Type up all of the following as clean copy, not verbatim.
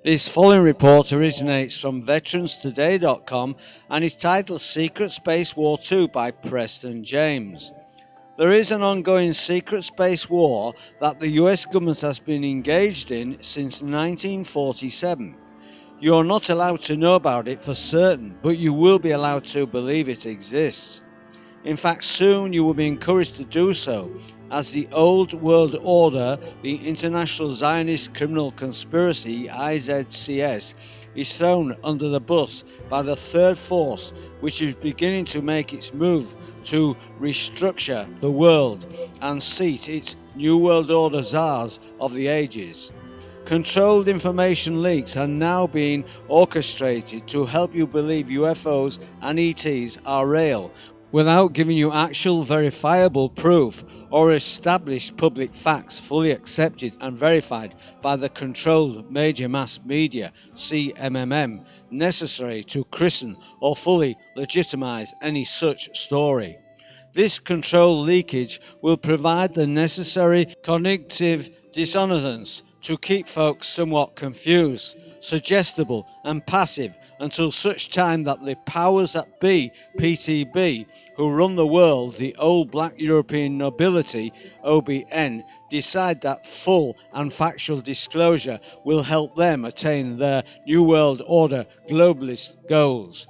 This following report originates from veteranstoday.com and is titled Secret Space War 2 by Preston James. There is an ongoing secret space war that the US government has been engaged in since 1947. You are not allowed to know about it for certain, but you will be allowed to believe it exists. In fact, soon you will be encouraged to do so, as the old world order, the International Zionist Criminal Conspiracy (IZCS), is thrown under the bus by the third force, which is beginning to make its move to restructure the world and seat its New World Order czars of the ages. Controlled information leaks are now being orchestrated to help you believe UFOs and ETs are real, without giving you actual verifiable proof or established public facts fully accepted and verified by the controlled major mass media (CMMM) necessary to christen or fully legitimize any such story. This controlled leakage will provide the necessary cognitive dissonance to keep folks somewhat confused, suggestible and passive until such time that the powers that be, PTB, who run the world, the old black European nobility, OBN, decide that full and factual disclosure will help them attain their New World Order globalist goals.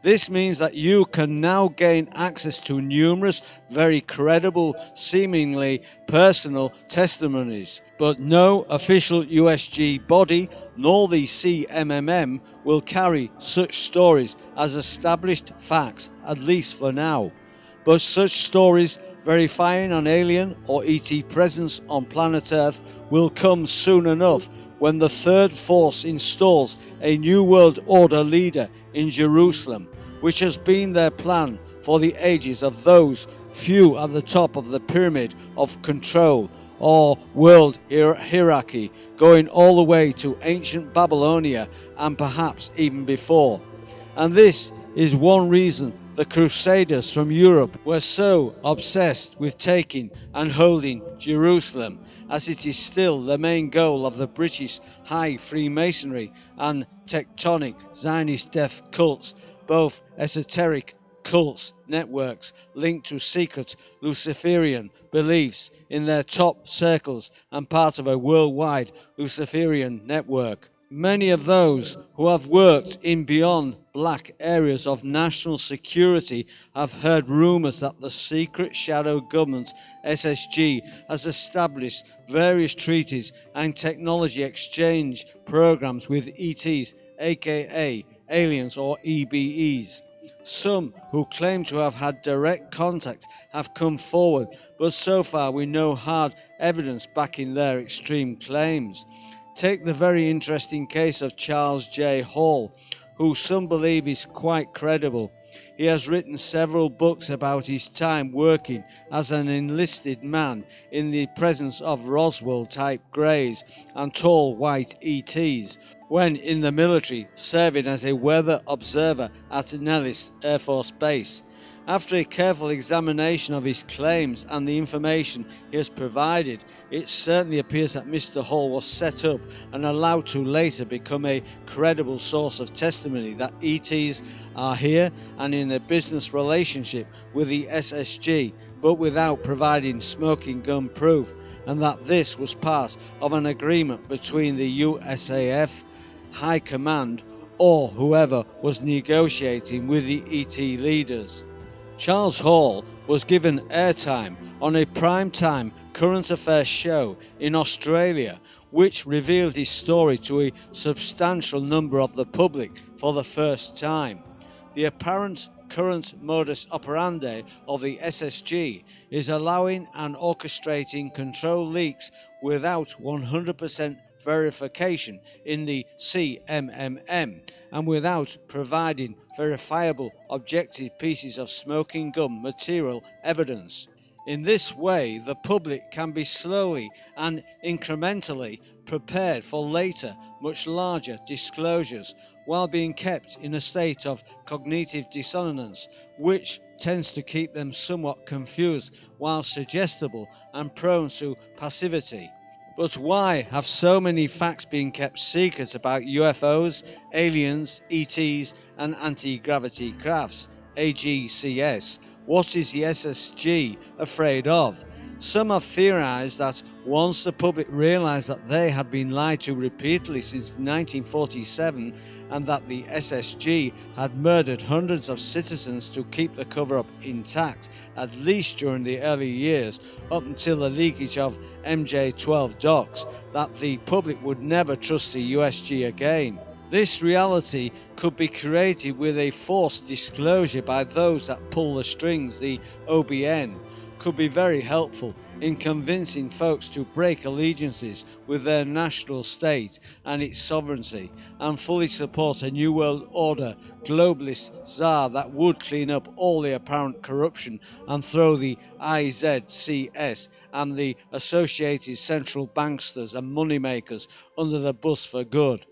This means that you can now gain access to numerous, very credible, seemingly personal testimonies, but no official USG body nor the CMMM will carry such stories as established facts, at least for now. But such stories verifying an alien or ET presence on planet Earth will come soon enough when the third force installs a New World Order leader in Jerusalem, which has been their plan for the ages of those few at the top of the pyramid of control or world hierarchy, going all the way to ancient Babylonia and perhaps even before. And this is one reason the Crusaders from Europe were so obsessed with taking and holding Jerusalem, as it is still the main goal of the British High Freemasonry and tectonic Zionist death cults, both esoteric cults networks linked to secret Luciferian beliefs in their top circles and part of a worldwide Luciferian network. Many of those who have worked in beyond black areas of national security have heard rumors that the secret shadow government SSG has established various treaties and technology exchange programs with ETs, aka aliens or EBEs. Some who claim to have had direct contact have come forward, but so far we know hard evidence backing their extreme claims. Take the very interesting case of Charles J. Hall, who some believe is quite credible. He has written several books about his time working as an enlisted man in the presence of Roswell-type greys and tall white ETs, when in the military serving as a weather observer at Nellis Air Force Base. After a careful examination of his claims and the information he has provided, it certainly appears that Mr. Hall was set up and allowed to later become a credible source of testimony that ETs are here and in a business relationship with the SSG, but without providing smoking gun proof, and that this was part of an agreement between the USAF High Command or whoever was negotiating with the ET leaders. Charles Hall was given airtime on a prime-time current affairs show in Australia, which revealed his story to a substantial number of the public for the first time. The apparent current modus operandi of the SSG is allowing and orchestrating control leaks without 100% verification in the CMMM and without providing verifiable objective pieces of smoking gun material evidence. In this way, the public can be slowly and incrementally prepared for later, much larger disclosures, while being kept in a state of cognitive dissonance, which tends to keep them somewhat confused while suggestible and prone to passivity. But why have so many facts been kept secret about UFOs, aliens, ETs and anti-gravity crafts, AGCS? What is the SSG afraid of? Some have theorized that once the public realized that they had been lied to repeatedly since 1947 and that the SSG had murdered hundreds of citizens to keep the cover-up intact, at least during the early years, up until the leakage of MJ-12 docs, that the public would never trust the USG again. This reality could be created with a forced disclosure by those that pull the strings. The OBN could be very helpful in convincing folks to break allegiances with their national state and its sovereignty and fully support a New World Order globalist czar that would clean up all the apparent corruption and throw the ISCS and the associated central banksters and moneymakers under the bus for good.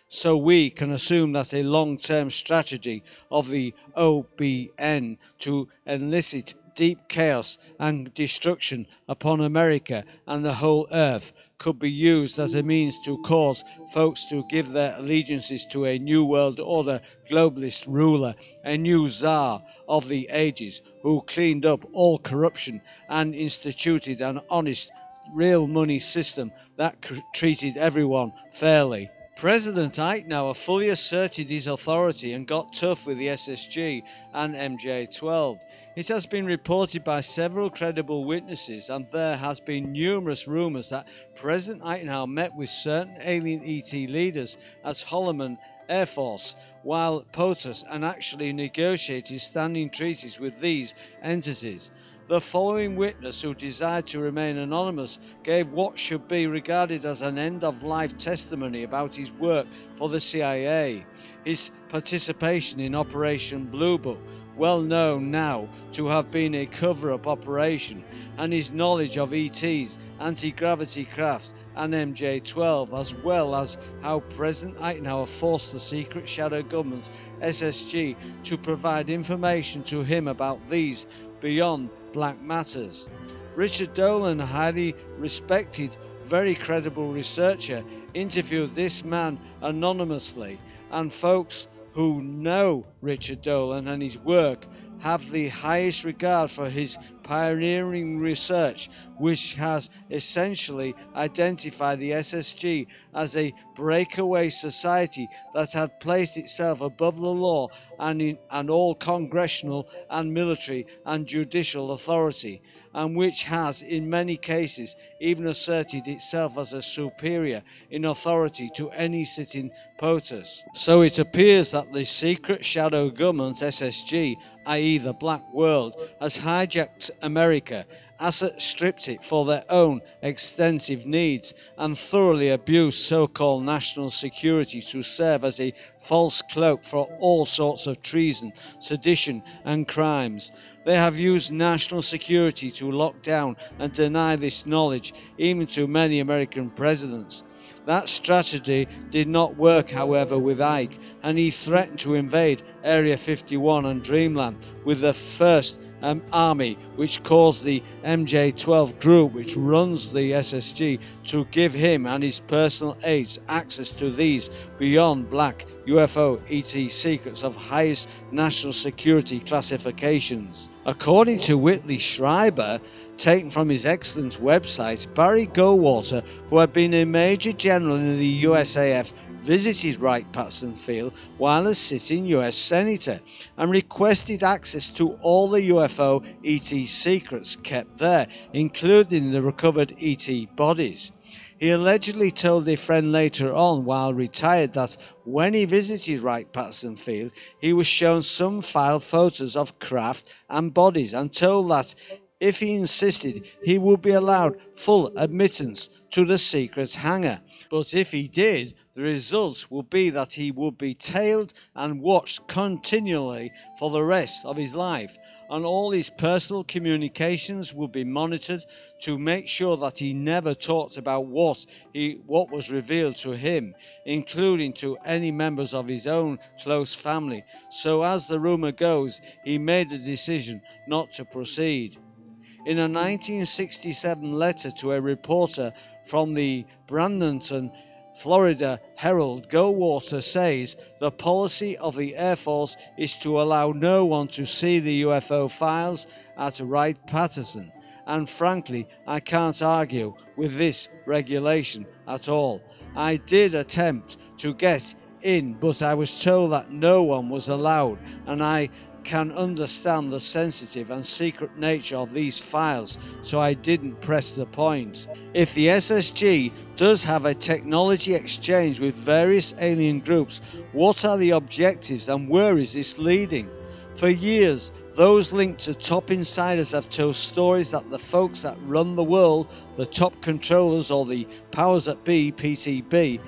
So we can assume that a long-term strategy of the OBN to elicit deep chaos and destruction upon America and the whole earth could be used as a means to cause folks to give their allegiances to a New World Order globalist ruler, a new czar of the ages who cleaned up all corruption and instituted an honest, real money system that treated everyone fairly. President Eichhower fully asserted his authority and got tough with the SSG and MJ-12. It has been reported by several credible witnesses, and there has been numerous rumours that President Eichhower met with certain alien ET leaders at Holloman Air Force while POTUS and actually negotiated standing treaties with these entities. The following witness, who desired to remain anonymous, gave what should be regarded as an end-of-life testimony about his work for the CIA, his participation in Operation Blue Book, well known now to have been a cover-up operation, and his knowledge of ETs, anti-gravity crafts and MJ-12, as well as how President Eichhower forced the secret shadow government SSG to provide information to him about these beyond black matters. Richard Dolan, a highly respected, very credible researcher, interviewed this man anonymously, and folks who know Richard Dolan and his work have the highest regard for his pioneering research, which has essentially identified the SSG as a breakaway society that had placed itself above the law and all congressional and military and judicial authority, and which has in many cases even asserted itself as a superior in authority to any sitting POTUS. So it appears that the secret shadow government SSG, i.e. the Black World, has hijacked America, asset stripped it for their own extensive needs, and thoroughly abused so-called national security to serve as a false cloak for all sorts of treason, sedition and crimes. They have used national security to lock down and deny this knowledge even to many American presidents. That strategy did not work, however, with Ike, and he threatened to invade Area 51 and Dreamland with the First Army, which caused the MJ-12 group, which runs the SSG, to give him and his personal aides access to these beyond black UFO ET secrets of highest national security classifications. According to Whitley Schreiber, taken from his excellent website, Barry Goldwater, who had been a Major General in the USAF, visited Wright-Patterson Field while a sitting US Senator and requested access to all the UFO ET secrets kept there, including the recovered ET bodies. He allegedly told a friend later on, while retired, that when he visited Wright-Patterson Field, he was shown some file photos of craft and bodies and told that if he insisted, he would be allowed full admittance to the secret hangar. But if he did, the results would be that he would be tailed and watched continually for the rest of his life, and all his personal communications would be monitored to make sure that he never talked about what was revealed to him, including to any members of his own close family. So as the rumor goes, he made the decision not to proceed. In a 1967 letter to a reporter from the Bradenton, Florida Herald, Goldwater says the policy of the Air Force is to allow no one to see the UFO files at Wright-Patterson. And frankly, I can't argue with this regulation at all. I did attempt to get in, but I was told that no one was allowed, and I can understand the sensitive and secret nature of these files, so I didn't press the point. If the SSG does have a technology exchange with various alien groups, what are the objectives and where is this leading? For years, those linked to top insiders have told stories that the folks that run the world, the top controllers or the powers that be, PTB,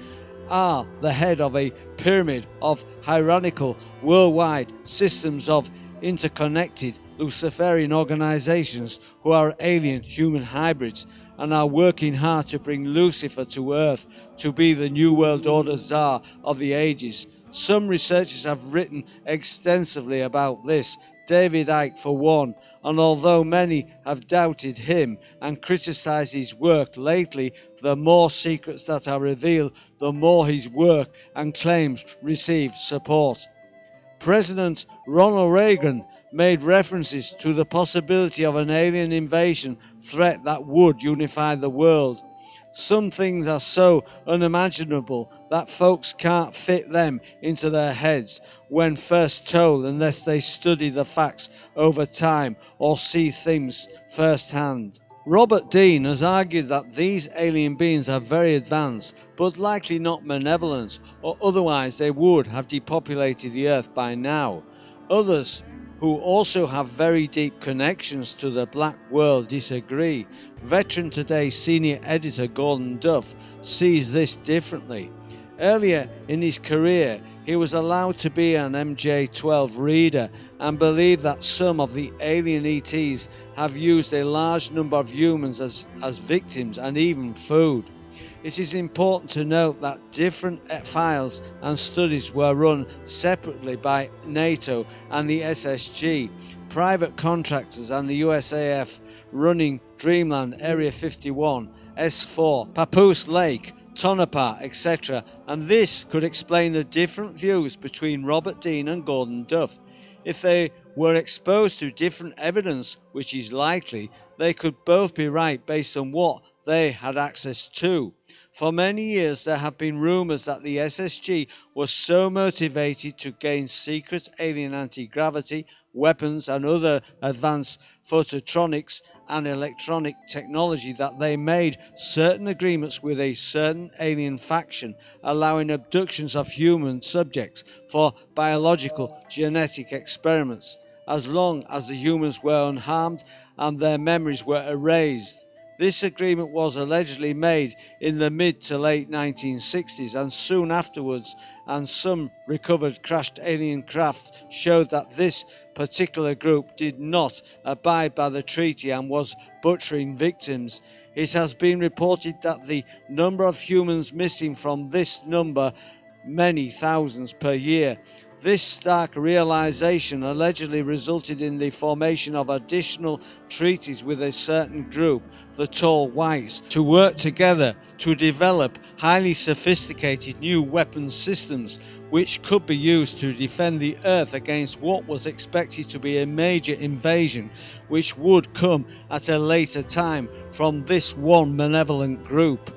are the head of a pyramid of hierarchical worldwide systems of interconnected Luciferian organizations who are alien human hybrids and are working hard to bring Lucifer to Earth to be the New World Order Tsar of the ages. Some researchers have written extensively about this, David Icke for one, and although many have doubted him and criticized his work lately, the more secrets that are revealed, the more his work and claims receive support. President Ronald Reagan made references to the possibility of an alien invasion threat that would unify the world. Some things are so unimaginable that folks can't fit them into their heads when first told unless they study the facts over time or see things firsthand. Robert Dean has argued that these alien beings are very advanced, but likely not malevolent, or otherwise they would have depopulated the Earth by now. Others, who also have very deep connections to the black world, disagree. Veteran Today senior editor Gordon Duff sees this differently. Earlier in his career, he was allowed to be an MJ-12 reader and believed that some of the alien ETs have used a large number of humans as victims and even food. It is important to note that different files and studies were run separately by NATO and the SSG, private contractors and the USAF running Dreamland, Area 51, S4, Papoose Lake, Tonopah, etc., and this could explain the different views between Robert Dean and Gordon Duff. If they were exposed to different evidence, which is likely, they could both be right based on what they had access to. For many years there have been rumours that the SSG was so motivated to gain secret alien anti-gravity, weapons and other advanced phototronics and electronic technology that they made certain agreements with a certain alien faction, allowing abductions of human subjects for biological genetic experiments, as long as the humans were unharmed and their memories were erased. This agreement was allegedly made in the mid to late 1960s, and soon afterwards, and some recovered crashed alien craft showed that this particular group did not abide by the treaty and was butchering victims. It has been reported that the number of humans missing from this number many thousands per year. This stark realization allegedly resulted in the formation of additional treaties with a certain group, the Tall Whites, to work together to develop highly sophisticated new weapons systems which could be used to defend the Earth against what was expected to be a major invasion which would come at a later time from this one malevolent group.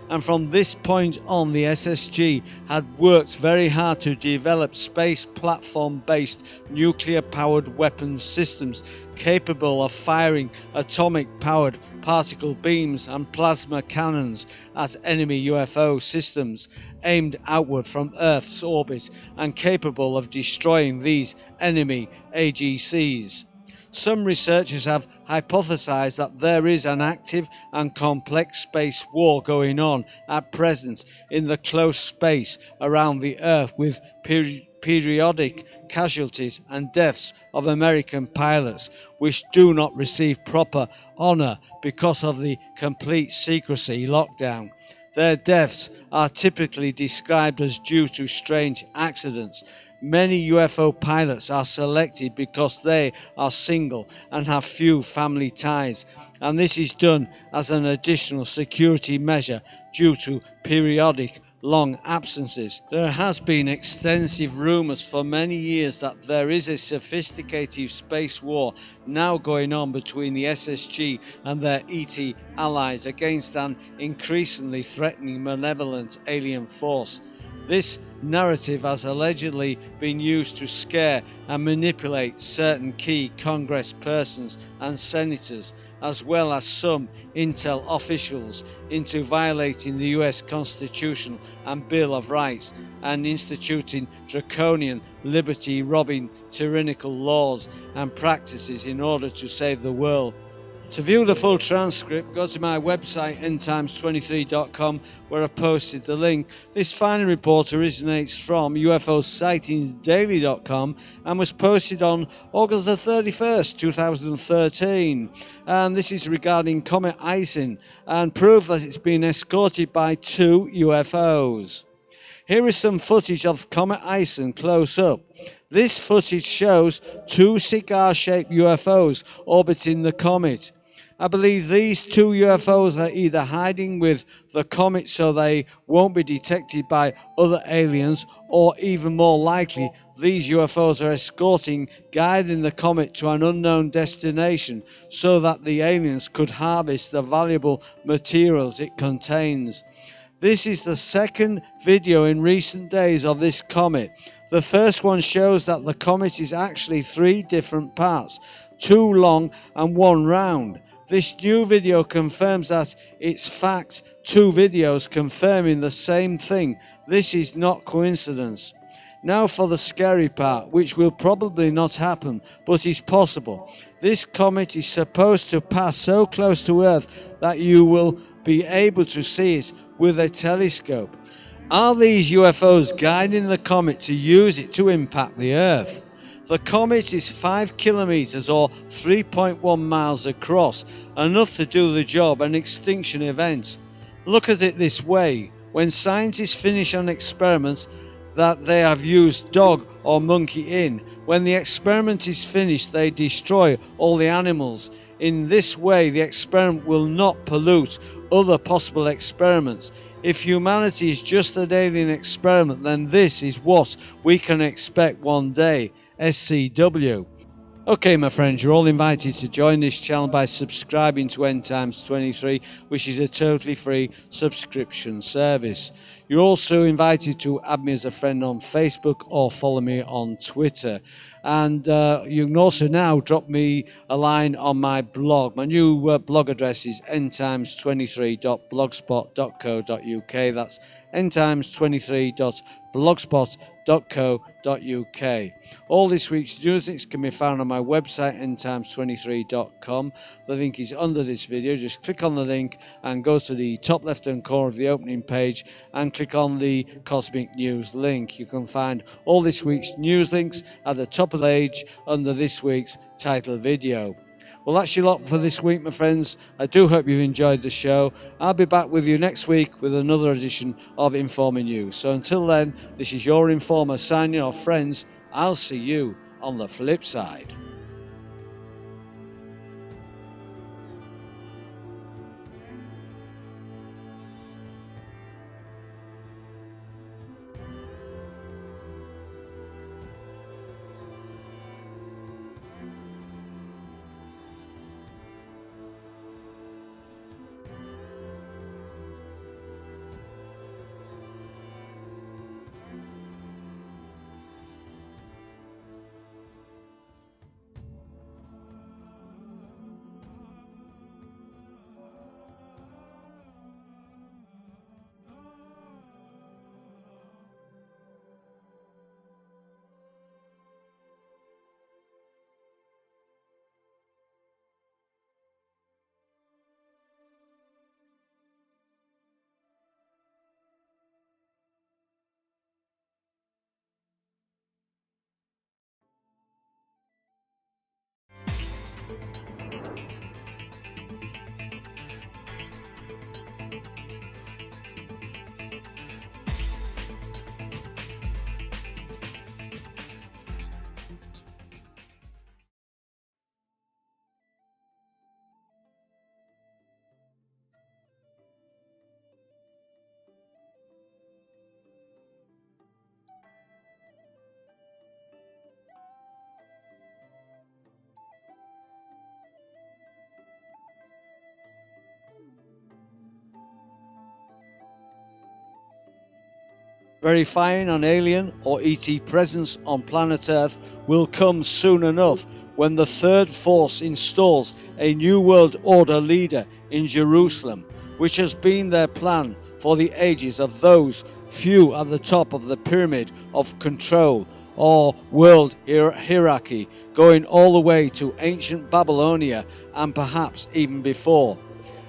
And from this point on, the SSG had worked very hard to develop space platform-based nuclear-powered weapons systems capable of firing atomic-powered particle beams and plasma cannons at enemy UFO systems aimed outward from Earth's orbit and capable of destroying these enemy AGCs. Some researchers have hypothesized that there is an active and complex space war going on at present in the close space around the Earth, with periodic casualties and deaths of American pilots which do not receive proper honor because of the complete secrecy lockdown. Their deaths are typically described as due to strange accidents, Many UFO pilots are selected because they are single and have few family ties, and this is done as an additional security measure due to periodic long absences. There has been extensive rumours for many years that there is a sophisticated space war now going on between the SSG and their ET allies against an increasingly threatening malevolent alien force. This narrative has allegedly been used to scare and manipulate certain key Congress persons and senators, as well as some intel officials, into violating the US Constitution and Bill of Rights and instituting draconian, liberty-robbing, tyrannical laws and practices in order to save the world. To view the full transcript, go to my website endtimes23.com, where I posted the link. This final report originates from UFOsightings.daily.com and was posted on August the 31st, 2013. And this is regarding Comet ISON and proof that it's been escorted by 2 UFOs. Here is some footage of Comet ISON close up. This footage shows 2 cigar-shaped UFOs orbiting the comet. I believe these 2 UFOs are either hiding with the comet so they won't be detected by other aliens, or even more likely, these UFOs are guiding the comet to an unknown destination so that the aliens could harvest the valuable materials it contains. This is the second video in recent days of this comet. The first one shows that the comet is actually 3 different parts, 2 long and 1 round. This new video confirms that it's fact, 2 videos confirming the same thing. This is not coincidence. Now for the scary part, which will probably not happen, but is possible. This comet is supposed to pass so close to Earth that you will be able to see it with a telescope. Are these UFOs guiding the comet to use it to impact the Earth? The comet is 5 kilometers or 3.1 miles across, enough to do the job, an extinction event. Look at it this way: when scientists finish an experiment that they have used dog or monkey in, when the experiment is finished, they destroy all the animals. In this way, the experiment will not pollute other possible experiments. If humanity is just an alien experiment, then this is what we can expect one day. SCW. Okay, my friends, you're all invited to join this channel by subscribing to endtimes23, which is a totally free subscription service. You're also invited to add me as a friend on Facebook or follow me on Twitter. And you can also now drop me a line on my blog. My new blog address is endtimes23.blogspot.co.uk. That's endtimes23.blogspot.co.uk. All this week's news links can be found on my website endtimes23.com. The link is under this video. Just click on the link and go to the top left hand corner of the opening page and click on the Cosmic News link. You can find all this week's news links at the top of the page under this week's title video. Well, that's your lot for this week, my friends. I do hope you've enjoyed the show. I'll be back with you next week with another edition of Informer News. So until then, this is your Informer signing off, friends. I'll see you on the flip side. Verifying an alien or ET presence on planet Earth will come soon enough when the third force installs a New World Order leader in Jerusalem, which has been their plan for the ages of those few at the top of the pyramid of control or world hierarchy, going all the way to ancient Babylonia and perhaps even before.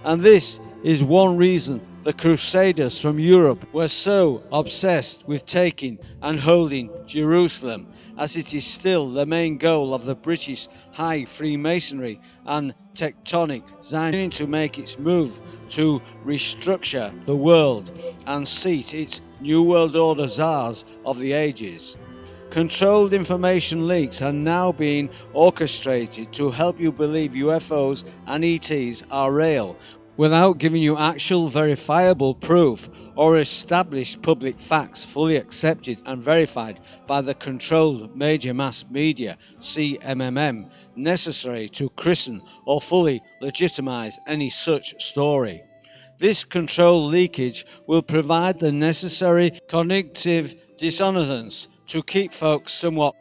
And this is one reason the Crusaders from Europe were so obsessed with taking and holding Jerusalem, as it is still the main goal of the British High Freemasonry and tectonic Zionism to make its move to restructure the world and seat its New World Order czars of the ages. Controlled information leaks are now being orchestrated to help you believe UFOs and ETs are real, without giving you actual verifiable proof or established public facts fully accepted and verified by the controlled major mass media (CMMM) necessary to christen or fully legitimize any such story. This controlled leakage will provide the necessary cognitive dissonance to keep folks somewhat.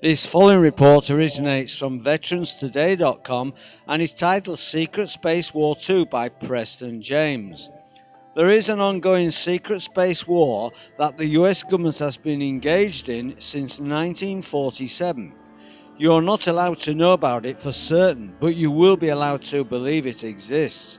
This following report originates from veteranstoday.com and is titled Secret Space War 2 by Preston James. There is an ongoing secret space war that the US government has been engaged in since 1947. You are not allowed to know about it for certain, but you will be allowed to believe it exists.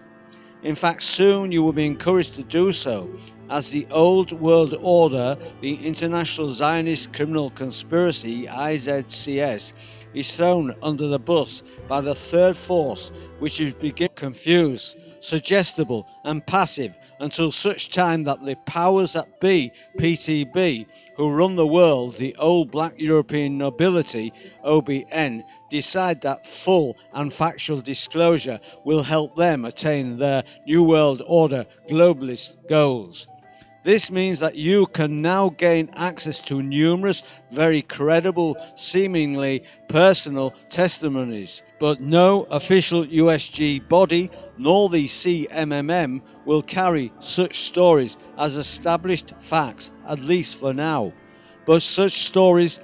In fact, soon you will be encouraged to do so, as the Old World Order, the International Zionist Criminal Conspiracy (IZCS), is thrown under the bus by the third force, which is beginning confused, suggestible and passive until such time that the powers that be, PTB, who run the world, the old black European nobility, OBN, decide that full and factual disclosure will help them attain their New World Order globalist goals. This means that you can now gain access to numerous, very credible, seemingly personal testimonies, but no official USG body nor the CMMM will carry such stories as established facts, at least for now. But such stories